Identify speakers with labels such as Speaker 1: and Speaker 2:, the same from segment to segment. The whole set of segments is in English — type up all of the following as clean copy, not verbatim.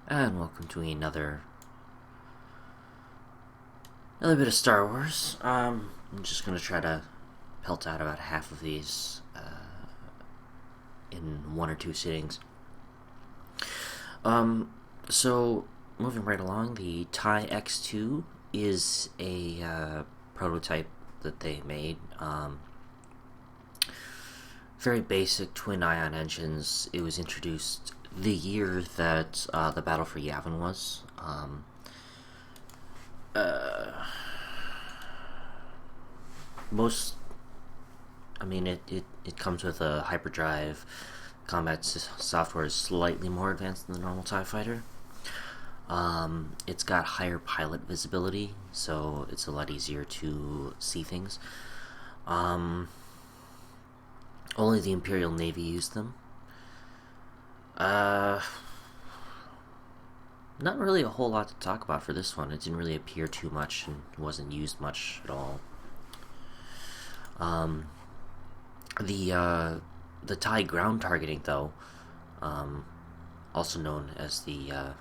Speaker 1: And welcome to another bit of Star Wars. I'm just gonna try to pelt out about half of these in one or two sittings. Um, so moving right along, the TIE X2 is a prototype that they made. Very basic twin ion engines. It was introduced the year that the Battle for Yavin was. Most it comes with a hyperdrive. Combat software is slightly more advanced than the normal TIE fighter. It's got higher pilot visibility, so it's a lot easier to see things. Only the Imperial Navy used them. Uh, Not really a whole lot to talk about for this one. It didn't really appear too much and wasn't used much at all. Um, the TIE ground targeting, though, also known as the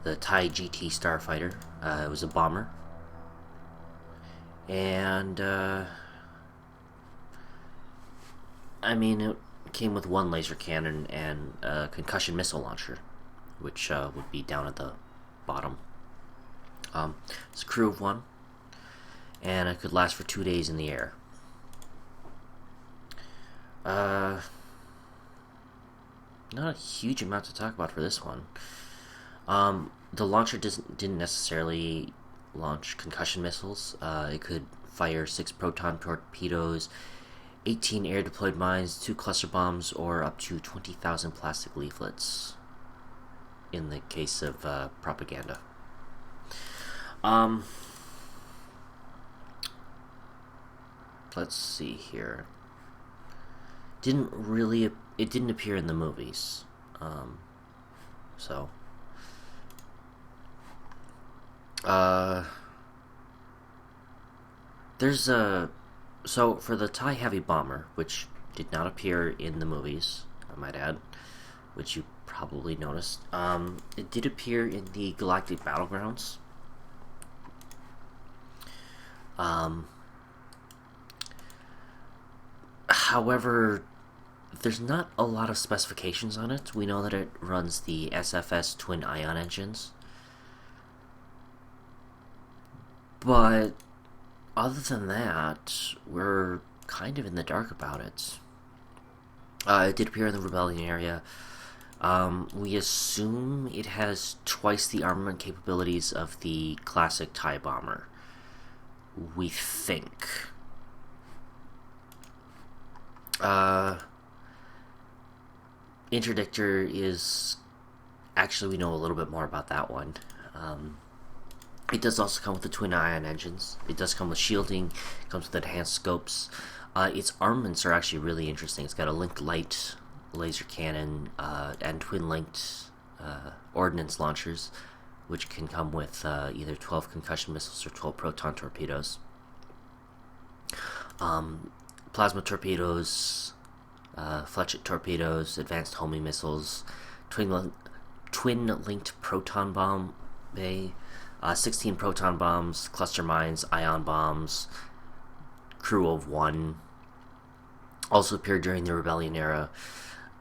Speaker 1: TIE GT Starfighter, it was a bomber, and it came with one laser cannon and a concussion missile launcher, which would be down at the bottom. It's a crew of one, and it could last for 2 days in the air. Not a huge amount to talk about for this one. The launcher didn't necessarily launch concussion missiles. It could fire 6 proton torpedoes, 18 air deployed mines, 2 cluster bombs, or up to 20,000 plastic leaflets in the case of propaganda. Let's see here. It didn't appear in the movies. So there's a so for the TIE Heavy Bomber, which did not appear in the movies, I might add, which you probably noticed. It did appear in the Galactic Battlegrounds. However, there's not a lot of specifications on it. We know that it runs the SFS twin ion engines, but other than that, we're kind of in the dark about it. It did appear in the Rebellion area. We assume it has twice the armament capabilities of the classic TIE bomber. We think. Interdictor is actually, we know a little bit more about that one. It does also come with the twin ion engines. It does come with shielding. It comes with enhanced scopes. Its armaments are actually really interesting. It's got a linked light laser cannon and twin linked ordnance launchers, which can come with either 12 concussion missiles or 12 proton torpedoes. Plasma torpedoes, fletchet torpedoes, advanced homing missiles, twin-linked proton bomb bay, 16 proton bombs, cluster mines, ion bombs, crew of one. Also appeared during the Rebellion era.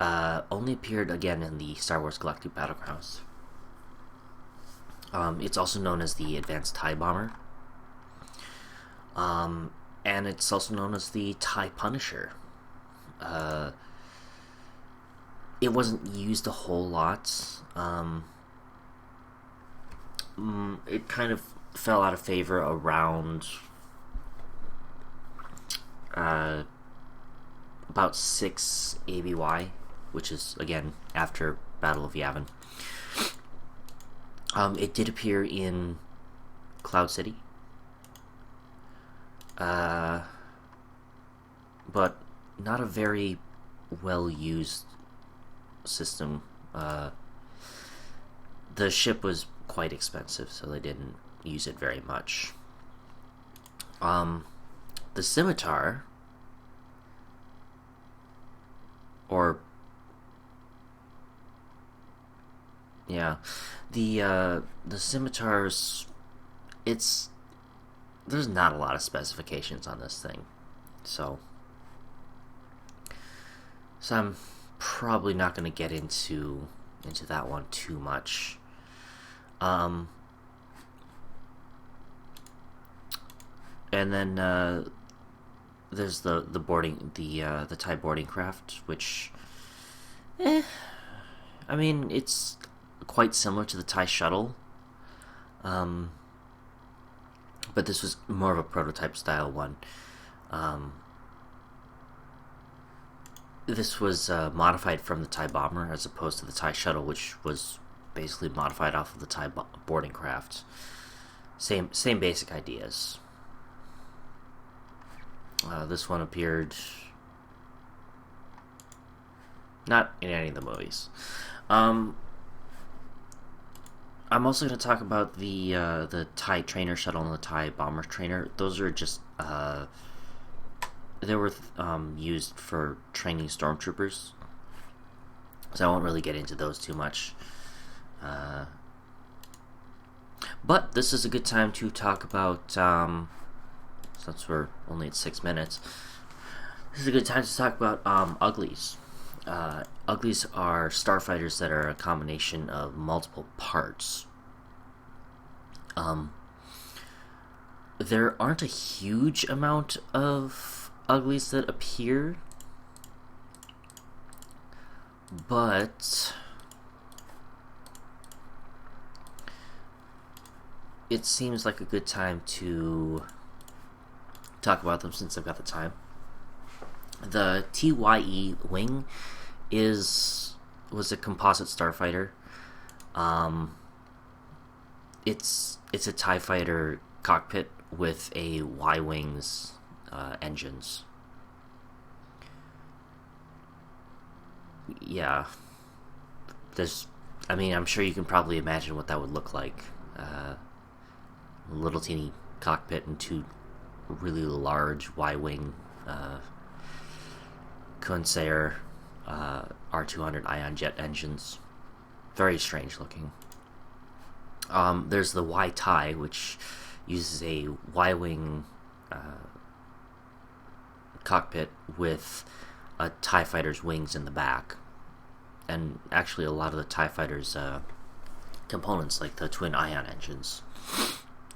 Speaker 1: Only appeared again in the Star Wars Galactic Battlegrounds. It's also known as the Advanced TIE Bomber. And it's also known as the TIE Punisher. It wasn't used a whole lot. It kind of fell out of favor around about 6 ABY, which is, again, after Battle of Yavin. It did appear in Cloud City. But not a very well-used system. The ship was quite expensive, so they didn't use it very much. The Scimitar, or Yeah, the scimitars. It's there's not a lot of specifications on this thing, so I'm probably not going to get into that one too much. Um, and then there's the boarding the TIE boarding craft, which, I mean, it's quite similar to the TIE shuttle, um, but this was more of a prototype style one. Um, this was modified from the TIE bomber as opposed to the TIE shuttle, which was basically modified off of the TIE boarding craft. Same basic ideas. This one appeared not in any of the movies. I'm also going to talk about the TIE trainer shuttle and the TIE bomber trainer. Those are just they were used for training stormtroopers, so I won't really get into those too much. But this is a good time to talk about, since we're only at 6 minutes, this is a good time to talk about uglies. Uglies are starfighters that are a combination of multiple parts. There aren't a huge amount of uglies that appear, but it seems like a good time to talk about them since I've got the time. The TYE wing was a composite starfighter. It's a TIE fighter cockpit with a Y-wings engines. Yeah, I'm sure you can probably imagine what that would look like. Little teeny cockpit and two really large Y-wing Conseil R200 ion jet engines. Very strange looking. There's the Y-TIE, which uses a Y-wing cockpit with a TIE fighter's wings in the back. And actually a lot of the TIE fighter's components, like the twin ion engines.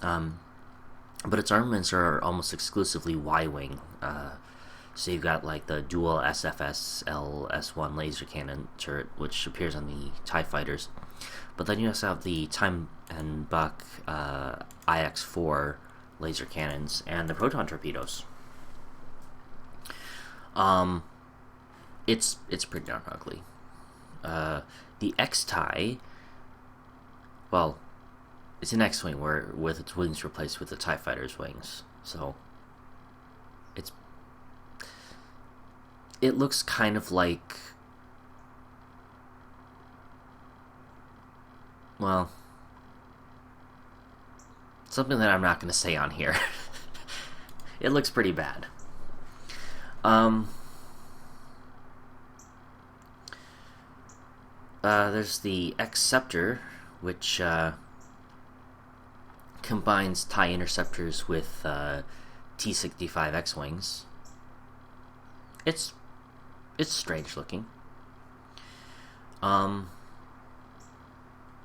Speaker 1: But its armaments are almost exclusively Y-wing. So you've got like the dual SFS LS1 laser cannon turret, which appears on the TIE fighters. But then you also have the Time and Buck IX-4 laser cannons and the proton torpedoes. It's pretty darn ugly. The X-TIE, well, it's an X-wing with its wings replaced with the TIE fighter's wings. So it looks kind of like, well, something that I'm not going to say on here. It looks pretty bad. There's the X-Scepter, which combines TIE interceptors with T-65 X-wings. It's strange looking.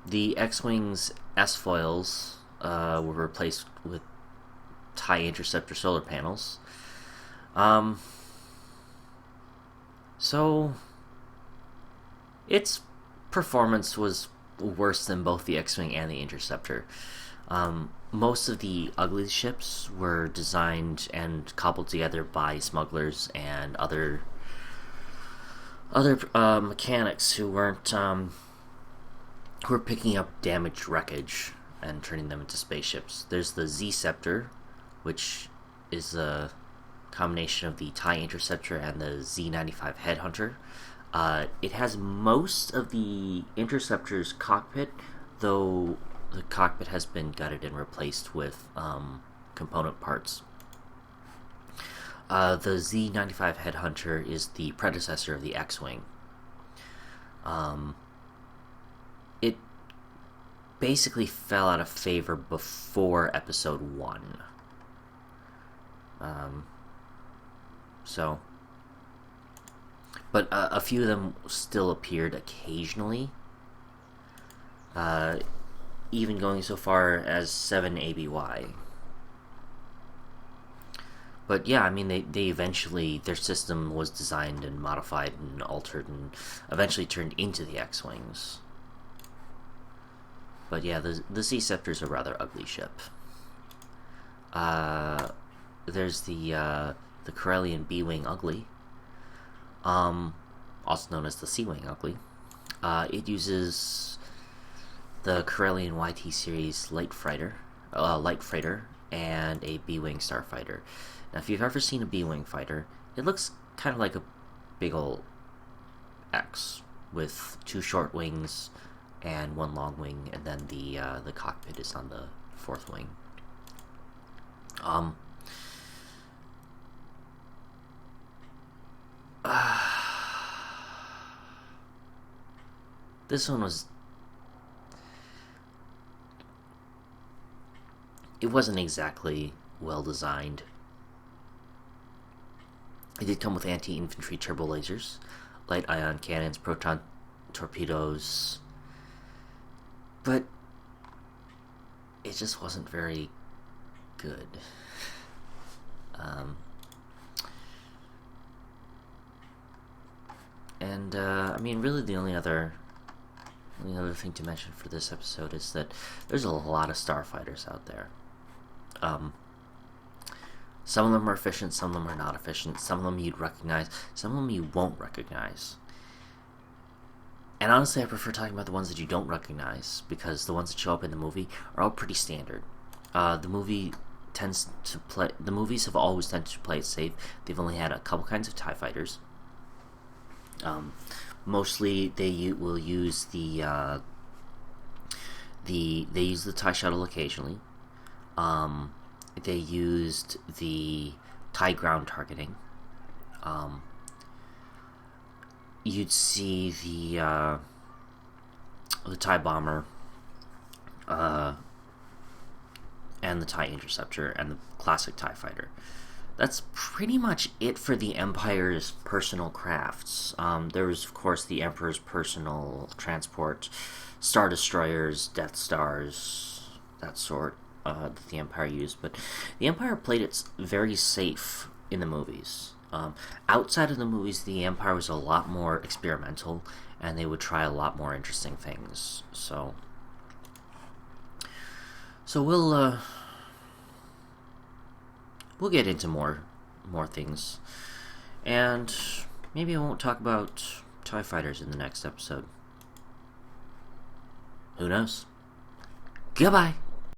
Speaker 1: The X-wings S-foils were replaced with TIE interceptor solar panels. So its performance was worse than both the X-wing and the interceptor. Most of the ugly ships were designed and cobbled together by smugglers and other mechanics who were picking up damaged wreckage and turning them into spaceships. There's the Z-Scepter, which is a combination of the TIE Interceptor and the Z-95 Headhunter. It has most of the Interceptor's cockpit, though the cockpit has been gutted and replaced with component parts. The Z-95 Headhunter is the predecessor of the X-Wing. basically fell out of favor before episode 1. But a few of them still appeared occasionally, even going so far as 7 ABY. But yeah, I mean, they eventually, their system was designed and modified and altered and eventually turned into the X-Wings. But yeah, the Sea Scepter is a rather ugly ship. There's the Corellian B-Wing Ugly, also known as the C-Wing Ugly. It uses the Corellian YT series light freighter, and a B-Wing starfighter. Now, if you've ever seen a B-Wing fighter, it looks kind of like a big ol' X with 2 short wings and 1 long wing, and then the cockpit is on the 4th wing. This one was... It wasn't exactly well designed. It did come with anti-infantry turbo lasers, light ion cannons, proton torpedoes, but it just wasn't very good. I mean, really the only other thing to mention for this episode is that there's a lot of starfighters out there. Some of them are efficient, some of them are not efficient, some of them you'd recognize, some of them you won't recognize. And honestly, I prefer talking about the ones that you don't recognize, because the ones that show up in the movie are all pretty standard. The movies have always tended to play it safe. They've only had a couple kinds of TIE fighters. Mostly they will use they use the TIE shuttle occasionally. They used the TIE ground targeting. You'd see the TIE bomber, and the TIE interceptor, and the classic TIE fighter. That's pretty much it for the Empire's personal crafts. There was, of course, the Emperor's personal transport, Star Destroyers, Death Stars, that sort, that the Empire used. But the Empire played it very safe in the movies. Outside of the movies, the Empire was a lot more experimental, and they would try a lot more interesting things. So we'll get into more things, and maybe I won't talk about TIE fighters in the next episode. Who knows? Goodbye.